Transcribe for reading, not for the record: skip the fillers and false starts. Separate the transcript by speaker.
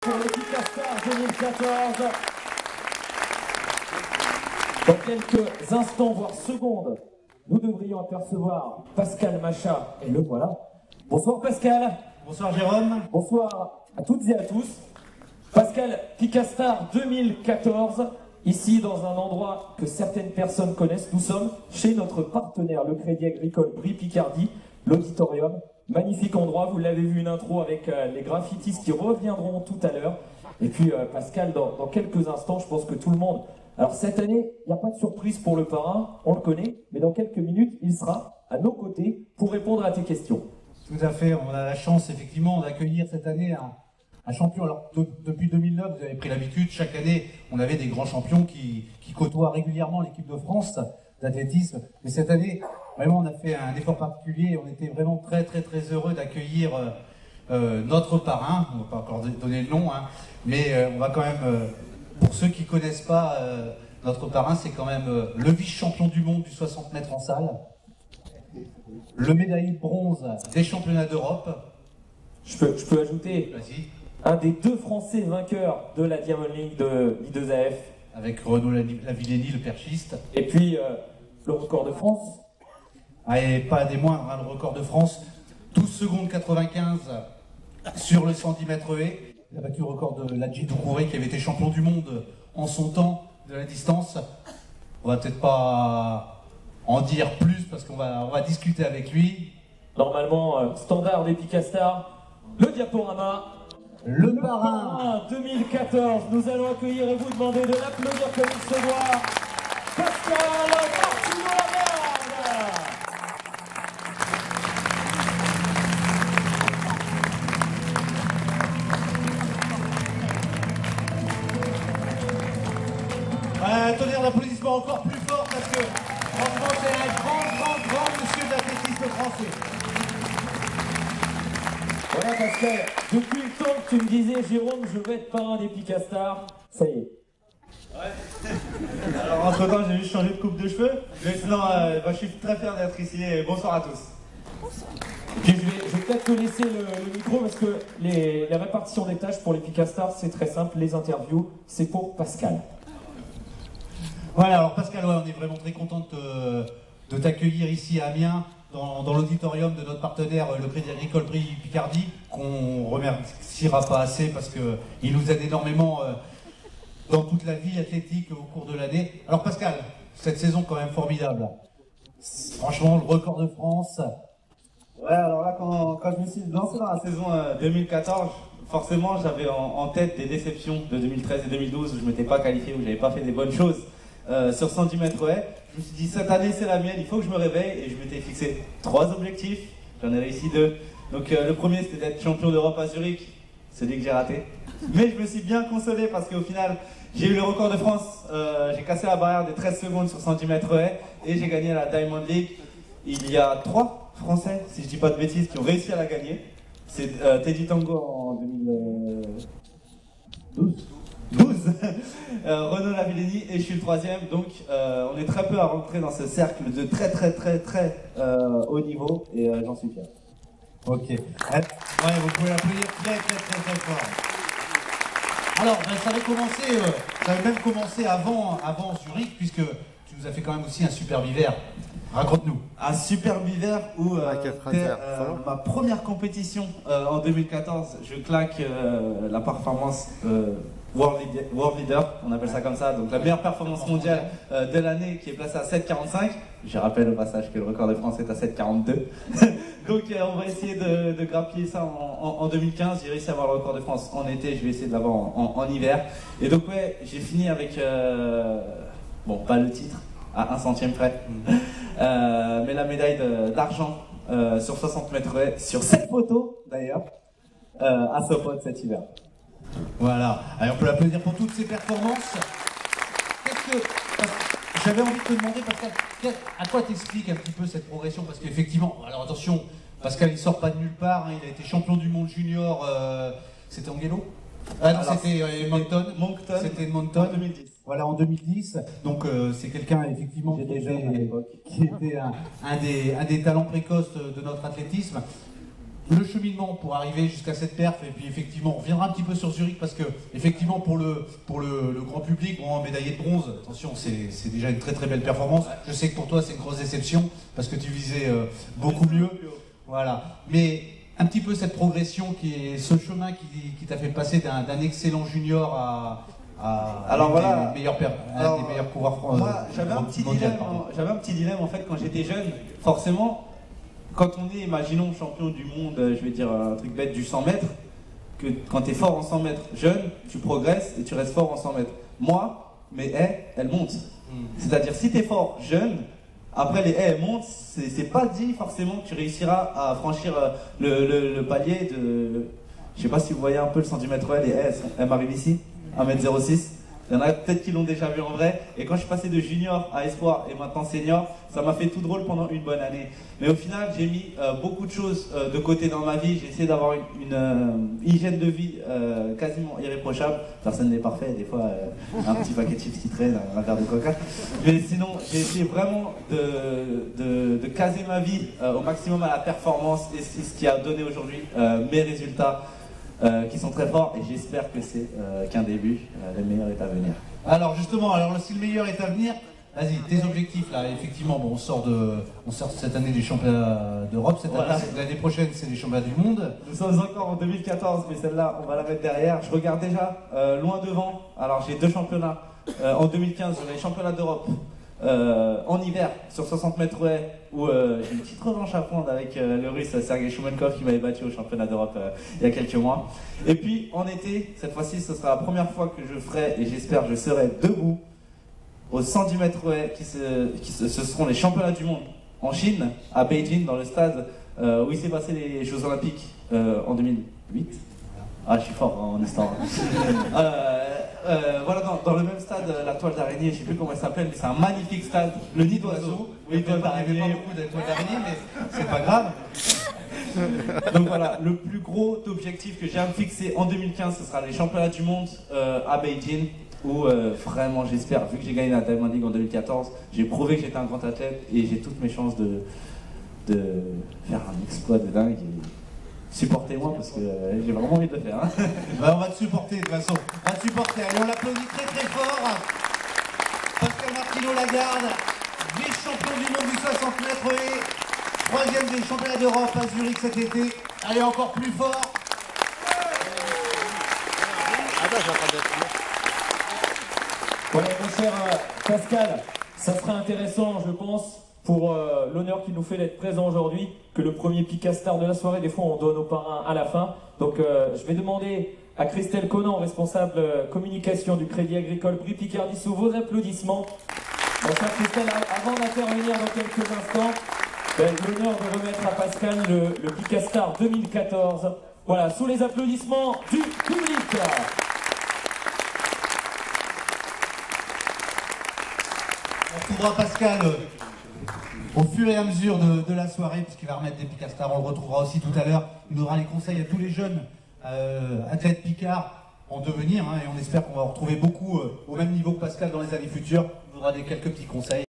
Speaker 1: pour l'Epicastar 2014. Dans quelques instants, voire secondes, nous devrions apercevoir Pascal Macha, et le voilà. Bonsoir Pascal.
Speaker 2: Bonsoir Jérôme.
Speaker 1: Bonsoir à toutes et à tous. Pascal, Epicastar 2014, ici dans un endroit que certaines personnes connaissent. Nous sommes chez notre partenaire, le Crédit Agricole Brie-Picardie, l'auditorium. Magnifique endroit, vous l'avez vu, une intro avec les graffitis qui reviendront tout à l'heure. Et puis Pascal, dans quelques instants, je pense que tout le monde... Alors cette année, il n'y a pas de surprise pour le parrain, on le connaît, mais dans quelques minutes, il sera à nos côtés pour répondre à tes questions.
Speaker 2: Tout à fait, on a la chance effectivement d'accueillir cette année un champion. Alors depuis 2009, vous avez pris l'habitude, chaque année, on avait des grands champions qui côtoient régulièrement l'équipe de France d'athlétisme. Mais cette année, vraiment, on a fait un effort particulier, on était vraiment très heureux d'accueillir notre parrain. On ne va pas encore donner le nom, hein, mais on va quand même... Pour ceux qui ne connaissent pas notre parrain, c'est quand même le vice-champion du monde du 60 mètres en salle, le médaillé de bronze des championnats d'Europe.
Speaker 1: Je peux ajouter un des 2 Français vainqueurs de la Diamond League de I2AF.
Speaker 2: Avec Renaud Lavillenie, le perchiste.
Speaker 1: Et puis le record de France.
Speaker 2: Ah, et pas des moindres, hein, le record de France, 12 secondes 95 sur le 110 mètres haies. Il a battu le record de Ladji Doucouré qui avait été champion du monde en son temps de la distance. On va peut-être pas en dire plus parce qu'on va discuter avec lui.
Speaker 1: Normalement, standard d'Epicastar, le diaporama.
Speaker 2: Le parrain
Speaker 1: 2014. Nous allons accueillir et vous demander de l'applaudir comme il se doit. Pascal Martino-Lamerde.
Speaker 2: Tonnerre d'applaudissements encore plus fort parce que franchement c'est un grand monsieur de l'athlétisme français.
Speaker 1: Voilà Pascal, depuis le temps que tu me disais Jérôme, je vais être parrain d'Epicastar, ça y est.
Speaker 3: Ouais. Alors entre temps j'ai juste changé de coupe de cheveux, mais sinon je suis très fier d'être ici et bonsoir à tous.
Speaker 1: Puis je vais peut-être te laisser le micro parce que la répartition des tâches pour l'Epicastar c'est très simple, les interviews c'est pour Pascal.
Speaker 2: Voilà, alors Pascal, ouais, on est vraiment très content de t'accueillir ici à Amiens, dans l'auditorium de notre partenaire, le Crédit Agricole Brie-Picardie, qu'on remerciera pas assez parce qu'il nous aide énormément dans toute la vie athlétique au cours de l'année. Alors Pascal, cette saison quand même formidable. Franchement, le record de France.
Speaker 3: Ouais, alors là, quand je me suis lancé dans la saison 2014, forcément, j'avais en tête des déceptions de 2013 et 2012 où je m'étais pas qualifié, où j'avais pas fait des bonnes choses. Sur 110 mètres haies, je me suis dit cette année c'est la mienne, il faut que je me réveille et je m'étais fixé 3 objectifs, j'en ai réussi 2. Donc le premier c'était d'être champion d'Europe à Zurich, celui que j'ai raté. Mais je me suis bien consolé parce qu'au final j'ai eu le record de France, j'ai cassé la barrière des 13 secondes sur 110 mètres haies et j'ai gagné la Diamond League. Il y a 3 Français, si je dis pas de bêtises, qui ont réussi à la gagner. C'est Teddy Tango en 2012. Renaud Lavillenie et je suis le 3e, donc on est très peu à rentrer dans ce cercle de très haut niveau et j'en suis fier.
Speaker 2: Ok, ouais, vous pouvez l'applaudir très fort. Alors, ben, ça avait même commencé avant Zurich puisque tu nous as fait quand même aussi un superbe hiver. Raconte-nous.
Speaker 3: Un superbe hiver où ma première compétition en 2014, je claque la performance World Leader, on appelle ça comme ça, donc la meilleure performance mondiale de l'année qui est placée à 7,45. Je rappelle au passage que le record de France est à 7,42. Donc on va essayer de grappiller ça en 2015. J'ai réussi à avoir le record de France en été, je vais essayer de l'avoir en hiver. Et donc ouais, j'ai fini avec, bon pas le titre, à 1 centième près, mais la médaille d'argent sur 60 mètres haies, sur cette photo d'ailleurs, à Sopot cet hiver.
Speaker 2: Voilà, allez, on peut l'applaudir pour toutes ces performances. J'avais envie de te demander, Pascal, à quoi t'expliques un petit peu cette progression? Parce qu'effectivement, alors attention, Pascal il sort pas de nulle part, hein, il a été champion du monde junior, c'était en Angelo? Ah non, c'était Moncton. C'était Moncton.
Speaker 3: En 2010.
Speaker 2: Voilà, en 2010. Donc c'est quelqu'un effectivement qui était un des talents précoces de notre athlétisme. le cheminement pour arriver jusqu'à cette perf, et puis effectivement on reviendra un petit peu sur Zurich parce que effectivement pour le grand public, bon, médaillé de bronze, attention, c'est déjà une très très belle performance. Je sais que pour toi c'est une grosse déception parce que tu visais beaucoup mieux, voilà. Mais un petit peu cette progression ce chemin qui t'a fait passer d'un excellent junior à
Speaker 3: alors voilà,
Speaker 2: des meilleurs pouvoirs français.
Speaker 3: Moi, j'avais un petit dilemme en fait quand j'étais jeune. Forcément, quand on est, imaginons, champion du monde, je vais dire un truc bête, du 100 mètres, que quand tu es fort en 100 mètres jeune, tu progresses et tu restes fort en 100 mètres. Moi, mes haies, elles montent. C'est-à-dire, si tu es fort jeune, après les haies, elles montent, c'est pas dit forcément que tu réussiras à franchir le palier de... Je sais pas si vous voyez un peu le 100 mètres haies, les haies, elles m'arrivent ici, 1m06. Il y en a peut-être qui l'ont déjà vu en vrai. Et quand je suis passé de junior à espoir et maintenant senior, ça m'a fait tout drôle pendant une bonne année. Mais au final, j'ai mis beaucoup de choses de côté dans ma vie. J'ai essayé d'avoir une hygiène de vie quasiment irréprochable. Personne n'est parfait. Des fois, un petit paquet de chips qui traîne, un verre de coca. Mais sinon, j'ai essayé vraiment de caser ma vie au maximum à la performance. Et c'est ce qui a donné aujourd'hui mes résultats. Qui sont très forts, et j'espère que c'est qu'un début, le meilleur est à venir.
Speaker 2: Alors justement, si le meilleur est à venir, vas-y, tes objectifs là, effectivement, bon, on sort cette année des championnats d'Europe, l'année prochaine c'est les championnats du monde.
Speaker 3: Nous sommes encore en 2014, mais celle-là on va la mettre derrière. Je regarde déjà loin devant, alors j'ai 2 championnats. En 2015 j'aurai les championnats d'Europe. En hiver, sur 60 mètres haies, où j'ai une petite revanche à prendre avec le russe Sergei Shumenkov qui m'avait battu au championnat d'Europe il y a quelques mois. Et puis en été, cette fois-ci, ce sera la première fois que je ferai, et j'espère je serai debout, aux 110 mètres haies, ce seront les championnats du monde en Chine, à Beijing, dans le stade où il s'est passé les Jeux Olympiques en 2008. Ah, je suis fort en histoire. Voilà, dans le même stade, la toile d'araignée, je sais plus comment elle s'appelle, mais c'est un magnifique stade, le nid d'oiseau.
Speaker 2: Oui, il n'y avait pas beaucoup de toiles d'araignée, mais c'est pas grave.
Speaker 3: Donc voilà, le plus gros objectif que j'ai à me fixer en 2015, ce sera les championnats du monde à Beijing, où vraiment j'espère, vu que j'ai gagné la Diamond League en 2014, j'ai prouvé que j'étais un grand athlète et j'ai toutes mes chances de faire un exploit de dingue. Supportez-moi parce que j'ai vraiment envie de le faire. Hein.
Speaker 2: Bah, on va te supporter de toute façon. On va te supporter. Allez, on l'applaudit très très fort. Pascal Martino-Lagarde, vice-champion du monde du 60 mètres et 3e des championnats d'Europe à Zurich cet été. Allez, encore plus fort.
Speaker 1: Voilà, mon cher Pascal, ça sera intéressant, je pense, pour l'honneur qu'il nous fait d'être présent aujourd'hui, que le premier Picastar de la soirée, des fois on donne au parrain à la fin. Donc je vais demander à Christelle Conan, responsable communication du Crédit Agricole Brie Picardie, sous vos applaudissements. Donc Christelle, avant d'intervenir dans quelques instants, l'honneur de remettre à Pascal le Picastar 2014. Voilà, sous les applaudissements du public.
Speaker 2: On retrouvera Pascal au fur et à mesure de la soirée, puisqu'il va remettre des Picastars. On le retrouvera aussi tout à l'heure. Il donnera les conseils à tous les jeunes athlètes Picard en devenir, hein, et on espère qu'on va en retrouver beaucoup au même niveau que Pascal dans les années futures. Il nous donnera quelques petits conseils.